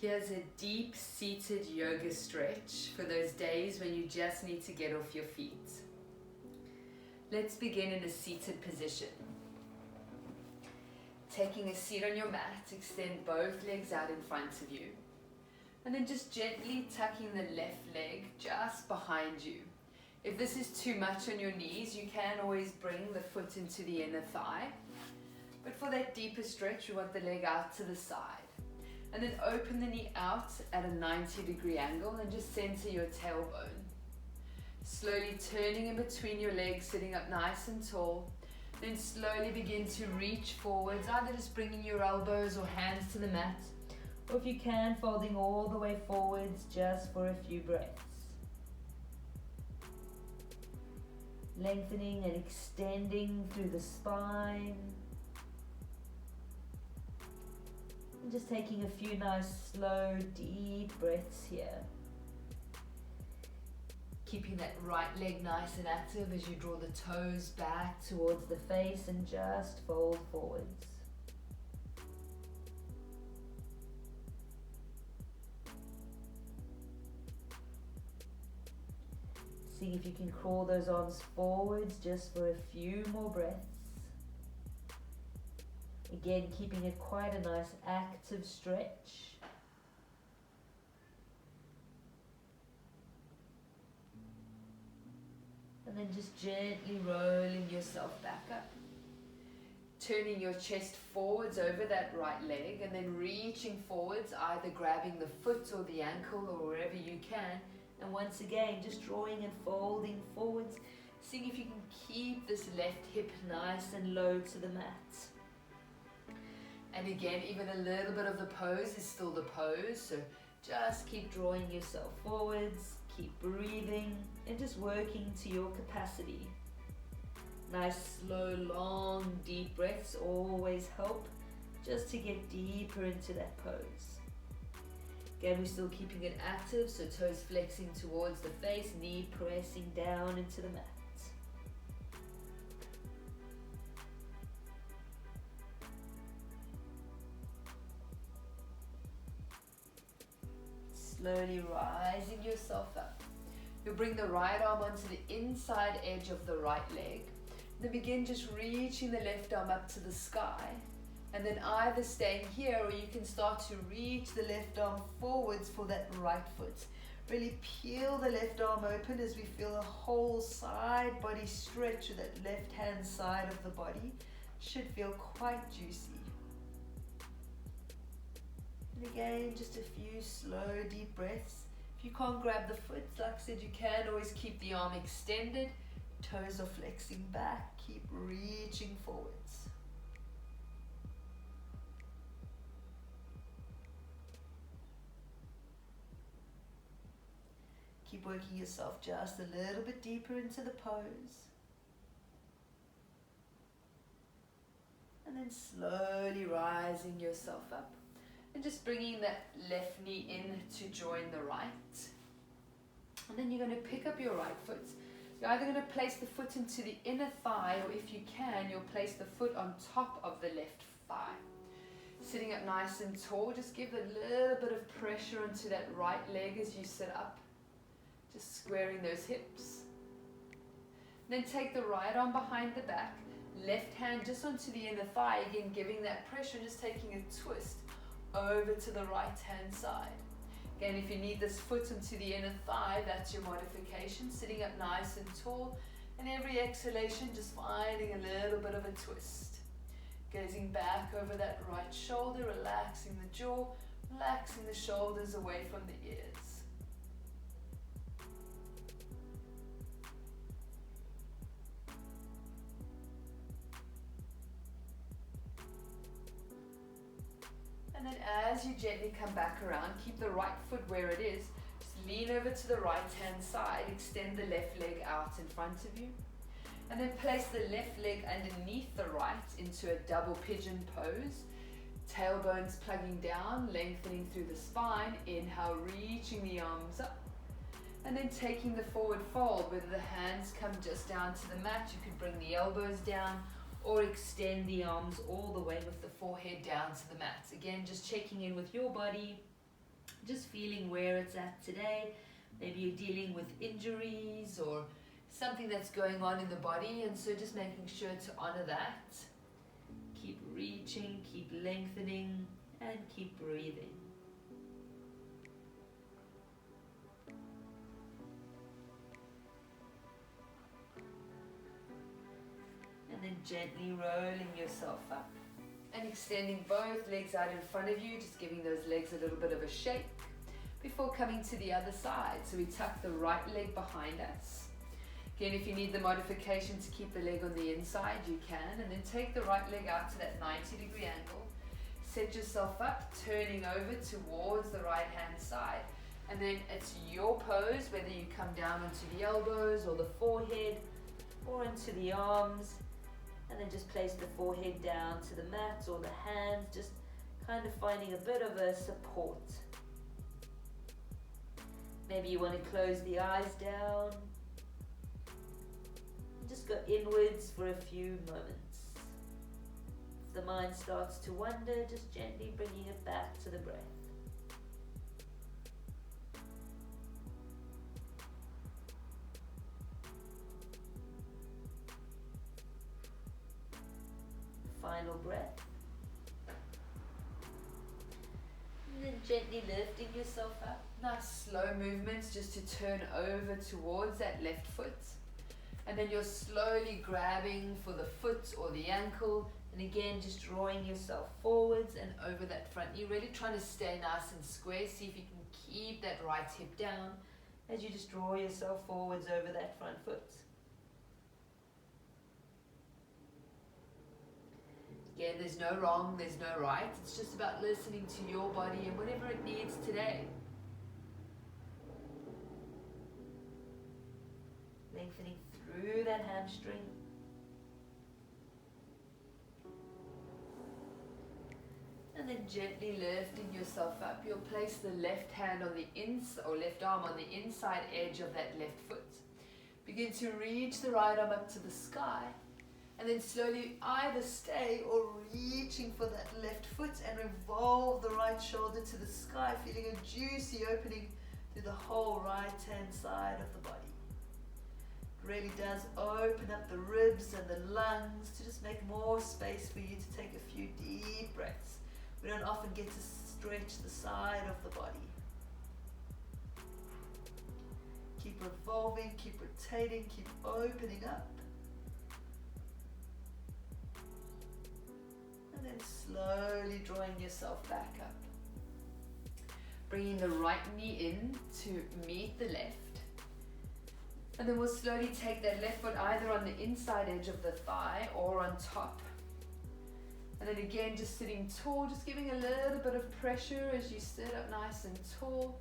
Here's a deep seated yoga stretch for those days when you just need to get off your feet. Let's begin in a seated position. Taking a seat on your mat, extend both legs out in front of you. And then just gently tucking the left leg just behind you. If this is too much on your knees, you can always bring the foot into the inner thigh. But for that deeper stretch, we want the leg out to the side. And then open the knee out at a 90-degree angle and just center your tailbone. Slowly turning in between your legs, sitting up nice and tall. Then slowly begin to reach forwards, either just bringing your elbows or hands to the mat, or if you can, folding all the way forwards just for a few breaths. Lengthening and extending through the spine. And just taking a few nice, slow, deep breaths here. Keeping that right leg nice and active as you draw the toes back towards the face and just fold forwards. See if you can crawl those arms forwards just for a few more breaths. Again, keeping it quite a nice active stretch. And then just gently rolling yourself back up. Turning your chest forwards over that right leg and then reaching forwards, either grabbing the foot or the ankle or wherever you can. And once again, just drawing and folding forwards, seeing if you can keep this left hip nice and low to the mat. And again, even a little bit of the pose is still the pose, so just keep drawing yourself forwards, keep breathing, and just working to your capacity. Nice, slow, long, deep breaths always help just to get deeper into that pose. Again, we're still keeping it active, so toes flexing towards the face, knee pressing down into the mat. Slowly rising yourself up. You'll bring the right arm onto the inside edge of the right leg. Then begin just reaching the left arm up to the sky. And then either staying here or you can start to reach the left arm forwards for that right foot. Really peel the left arm open as we feel a whole side body stretch with that left hand side of the body. Should feel quite juicy. And again, just a few slow, deep breaths. If you can't grab the foot, like I said, you can always keep the arm extended. Toes are flexing back. Keep reaching forwards. Keep working yourself just a little bit deeper into the pose. And then slowly rising yourself up. And just bringing that left knee in to join the right. And then you're going to pick up your right foot. You're either going to place the foot into the inner thigh, or if you can, you'll place the foot on top of the left thigh. Sitting up nice and tall, just give a little bit of pressure onto that right leg as you sit up. Just squaring those hips. Then take the right arm behind the back, left hand just onto the inner thigh, again giving that pressure, just taking a twist over to the right hand side. Again, if you need this foot into the inner thigh, that's your modification, sitting up nice and tall, and every exhalation just finding a little bit of a twist. Gazing back over that right shoulder, relaxing the jaw, relaxing the shoulders away from the ears. And then as you gently come back around, keep the right foot where it is. Just lean over to the right hand side, extend the left leg out in front of you. And then place the left leg underneath the right into a double pigeon pose. Tailbones plugging down, lengthening through the spine. Inhale, reaching the arms up. And then taking the forward fold, whether the hands come just down to the mat, you could bring the elbows down, or extend the arms all the way with the forehead down to the mat. Again, just checking in with your body. Just feeling where it's at today. Maybe you're dealing with injuries or something that's going on in the body, and so just making sure to honor that. Keep reaching, keep lengthening, and keep breathing. And then gently rolling yourself up and extending both legs out in front of you, just giving those legs a little bit of a shake before coming to the other side. So we tuck the right leg behind us. Again, if you need the modification to keep the leg on the inside, you can. And then take the right leg out to that 90-degree angle. Set yourself up, turning over towards the right-hand side. And then it's your pose, whether you come down onto the elbows or the forehead or into the arms. And then just place the forehead down to the mat or the hands, just kind of finding a bit of a support. Maybe you want to close the eyes down. Just go inwards for a few moments. If the mind starts to wander, just gently bringing it back to the breath. Final breath. And then gently lifting yourself up. Nice slow movements just to turn over towards that left foot. And then you're slowly grabbing for the foot or the ankle. And again, just drawing yourself forwards and over that front. You're really trying to stay nice and square. See if you can keep that right hip down as you just draw yourself forwards over that front foot. Again, there's no wrong, there's no right. It's just about listening to your body and whatever it needs today. Lengthening through that hamstring. And then gently lifting yourself up. You'll place the left hand on the inside, or left arm on the inside edge of that left foot. Begin to reach the right arm up to the sky. And then slowly either stay or reaching for that left foot and revolve the right shoulder to the sky, feeling a juicy opening through the whole right-hand side of the body. It really does open up the ribs and the lungs to just make more space for you to take a few deep breaths. We don't often get to stretch the side of the body. Keep revolving, keep rotating, keep opening up. And then slowly drawing yourself back up. Bringing the right knee in to meet the left. And then we'll slowly take that left foot either on the inside edge of the thigh or on top. And then again, just sitting tall, just giving a little bit of pressure as you sit up nice and tall.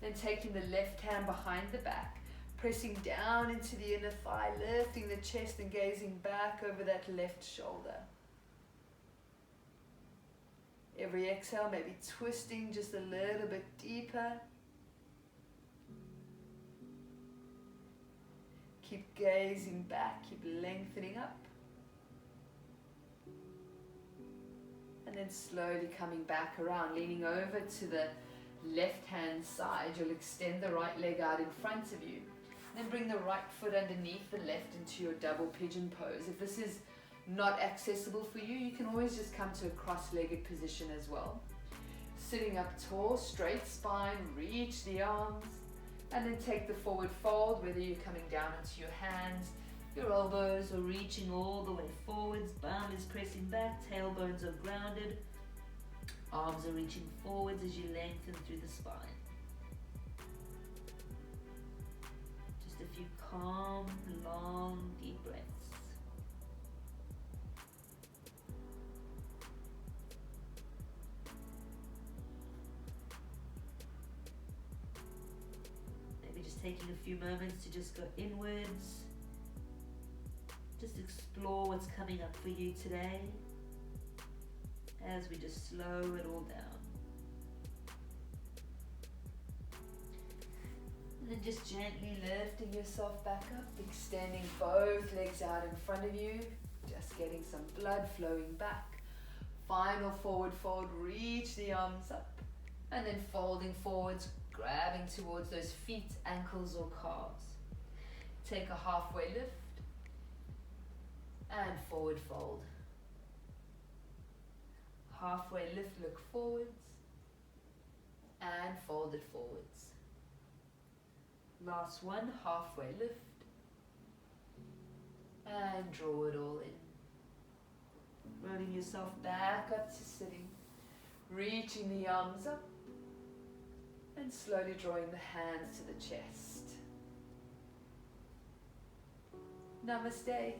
Then taking the left hand behind the back. Pressing down into the inner thigh, lifting the chest and gazing back over that left shoulder. Every exhale, maybe twisting just a little bit deeper. Keep gazing back, keep lengthening up. And then slowly coming back around, leaning over to the left-hand side. You'll extend the right leg out in front of you. Then bring the right foot underneath the left into your double pigeon pose. If this is not accessible for you, you can always just come to a cross-legged position as well. Sitting up tall, straight spine, reach the arms, and then take the forward fold, whether you're coming down onto your hands, your elbows are reaching all the way forwards, bum is pressing back, tailbones are grounded, arms are reaching forwards as you lengthen through the spine. A few calm, long, deep breaths. Maybe just taking a few moments to just go inwards. Just explore what's coming up for you today as we just slow it all down. And then just gently lifting yourself back up, extending both legs out in front of you, just getting some blood flowing back. final forward fold, reach the arms up. And then folding forwards, grabbing towards those feet, ankles or calves. Take a halfway lift. And forward fold. Halfway lift, look forwards. And fold it forwards. Last one, halfway lift. And draw it all in. Rolling yourself back up to sitting. Reaching the arms up. And slowly drawing the hands to the chest. Namaste.